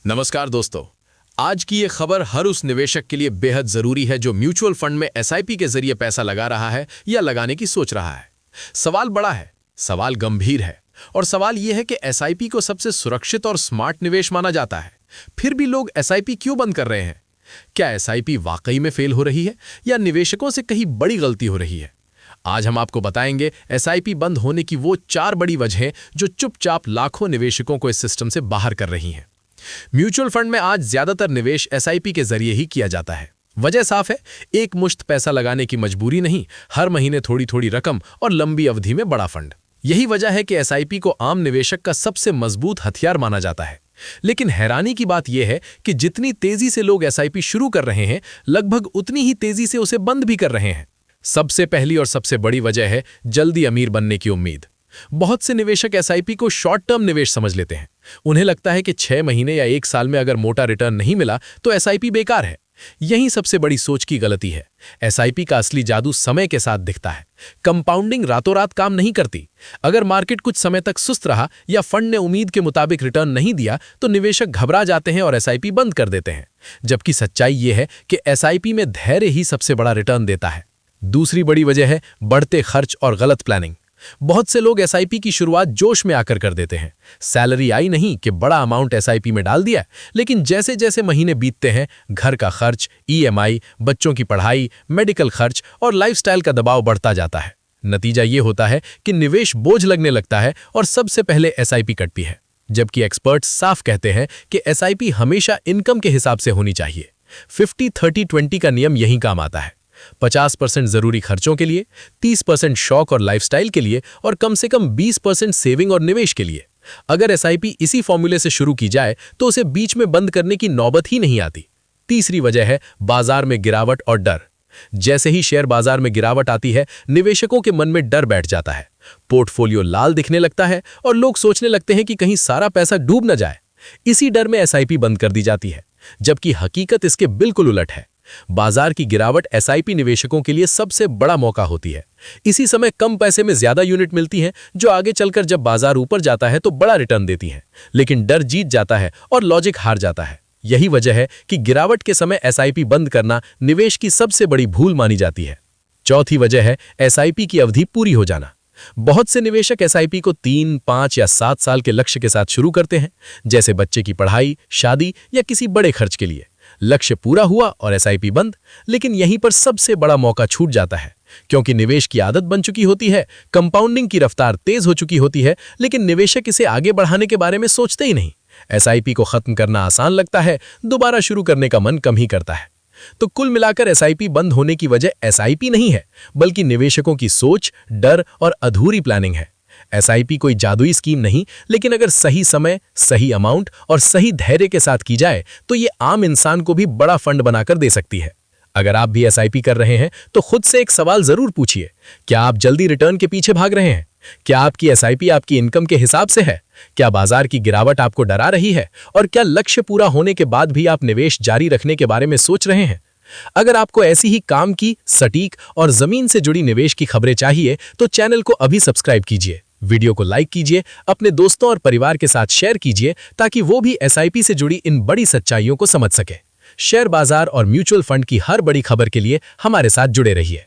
नमस्कार दोस्तों। आज की ये खबर हर उस निवेशक के लिए बेहद जरूरी है जो म्यूचुअल फंड में एसआईपी के जरिए पैसा लगा रहा है या लगाने की सोच रहा है। सवाल बड़ा है, सवाल गंभीर है और सवाल यह है कि एसआईपी को सबसे सुरक्षित और स्मार्ट निवेश माना जाता है, फिर भी लोग एसआईपी क्यों बंद कर रहे हैं? क्या एसआईपी वाकई में फेल हो रही है या निवेशकों से कहीं बड़ी गलती हो रही है? आज हम आपको बताएंगे एसआईपी बंद होने की वो 4 बड़ी वजहें जो चुपचाप लाखों निवेशकों को इस सिस्टम से बाहर कर रही हैं। म्यूचुअल फंड में आज ज्यादातर निवेश एसआईपी के जरिए ही किया जाता है। वजह साफ है, एक मुश्त पैसा लगाने की मजबूरी नहीं, हर महीने थोड़ी थोड़ी रकम और लंबी अवधि में बड़ा फंड। यही वजह है कि एसआईपी को आम निवेशक का सबसे मजबूत हथियार माना जाता है। लेकिन हैरानी की बात यह है कि जितनी तेजी से लोग एसआईपी शुरू कर रहे हैं, लगभग उतनी ही तेजी से उसे बंद भी कर रहे हैं। सबसे पहली और सबसे बड़ी वजह है जल्दी अमीर बनने की उम्मीद। बहुत से निवेशक एसआईपी को शॉर्ट टर्म निवेश समझ लेते हैं। उन्हें लगता है कि 6 महीने या 1 साल में अगर मोटा रिटर्न नहीं मिला तो एसआईपी बेकार है। यही सबसे बड़ी सोच की गलती है। एसआईपी का असली जादू समय के साथ दिखता है। कंपाउंडिंग रातों रात काम नहीं करती। अगर मार्केट कुछ समय तक सुस्त रहा या फंड ने उम्मीद के मुताबिक रिटर्न नहीं दिया तो निवेशक घबरा जाते हैं और एसआईपी बंद कर देते हैं। जबकि सच्चाई यह है कि एसआईपी में धैर्य ही सबसे बड़ा रिटर्न देता है। दूसरी बड़ी वजह है बढ़ते खर्च और गलत प्लानिंग। बहुत से लोग एसआईपी की शुरुआत जोश में आकर कर देते हैं। सैलरी आई नहीं कि बड़ा अमाउंट एसआईपी में डाल दिया, लेकिन जैसे जैसे महीने बीतते हैं घर का खर्च, ईएमआई, बच्चों की पढ़ाई, मेडिकल खर्च और लाइफस्टाइल का दबाव बढ़ता जाता है। नतीजा ये होता है कि निवेश बोझ लगने लगता है और सबसे पहले एसआईपी कटती है। जबकि एक्सपर्ट्स साफ कहते हैं कि एसआईपी हमेशा इनकम के हिसाब से होनी चाहिए। 50-30-20 का नियम यही काम आता है। 50% जरूरी खर्चों के लिए, 30% शौक और लाइफस्टाइल के लिए और कम से कम 20% सेविंग और निवेश के लिए। अगर एसआईपी इसी फॉर्मूले से शुरू की जाए तो उसे बीच में बंद करने की नौबत ही नहीं आती। तीसरी वजह है बाजार में गिरावट और डर। जैसे ही शेयर बाजार में गिरावट आती है, निवेशकों के मन में डर बैठ जाता है। पोर्टफोलियो लाल दिखने लगता है और लोग सोचने लगते हैं कि कहीं सारा पैसा डूब न जाए। इसी डर में एसआईपी बंद कर दी जाती है, जबकि हकीकत इसके बिल्कुल उलट है। बाजार की गिरावट एसआईपी निवेशकों के लिए सबसे बड़ा मौका होती है। इसी समय कम पैसे में ज्यादा यूनिट मिलती हैं, जो आगे चलकर जब बाजार ऊपर जाता है तो बड़ा रिटर्न देती हैं। लेकिन डर जीत जाता है और लॉजिक हार जाता है। यही वजह है कि गिरावट के समय एसआईपी बंद करना निवेश की सबसे बड़ी भूल मानी जाती है। चौथी वजह है एसआईपी की अवधि पूरी हो जाना। बहुत से निवेशक एसआईपी को 3, 5 या 7 साल के लक्ष्य के साथ शुरू करते हैं, जैसे बच्चे की पढ़ाई, शादी या किसी बड़े खर्च के लिए। लक्ष्य पूरा हुआ और एसआईपी बंद, लेकिन यहीं पर सबसे बड़ा मौका छूट जाता है। क्योंकि निवेश की आदत बन चुकी होती है, कंपाउंडिंग की रफ्तार तेज हो चुकी होती है, लेकिन निवेशक इसे आगे बढ़ाने के बारे में सोचते ही नहीं। एसआईपी को खत्म करना आसान लगता है, दोबारा शुरू करने का मन कम ही करता है। तो कुल मिलाकर एसआईपी बंद होने की वजह एसआईपी नहीं है, बल्कि निवेशकों की सोच, डर और अधूरी प्लानिंग है। एसआईपी कोई जादुई स्कीम नहीं, लेकिन अगर सही समय, सही अमाउंट और सही धैर्य के साथ की जाए तो ये आम इंसान को भी बड़ा फंड बनाकर दे सकती है। अगर आप भी एसआईपी कर रहे हैं तो खुद से एक सवाल जरूर पूछिए, क्या आप जल्दी रिटर्न के पीछे भाग रहे हैं? क्या आपकी एसआईपी आपकी इनकम के हिसाब से है? क्या बाजार की गिरावट आपको डरा रही है? और क्या लक्ष्य पूरा होने के बाद भी आप निवेश जारी रखने के बारे में सोच रहे हैं? अगर आपको ऐसी ही काम की, सटीक और जमीन से जुड़ी निवेश की खबरें चाहिए तो चैनल को अभी सब्सक्राइब कीजिए, वीडियो को लाइक कीजिए, अपने दोस्तों और परिवार के साथ शेयर कीजिए ताकि वो भी एसआईपी से जुड़ी इन बड़ी सच्चाइयों को समझ सके। शेयर बाजार और म्यूचुअल फंड की हर बड़ी खबर के लिए हमारे साथ जुड़े रहिए।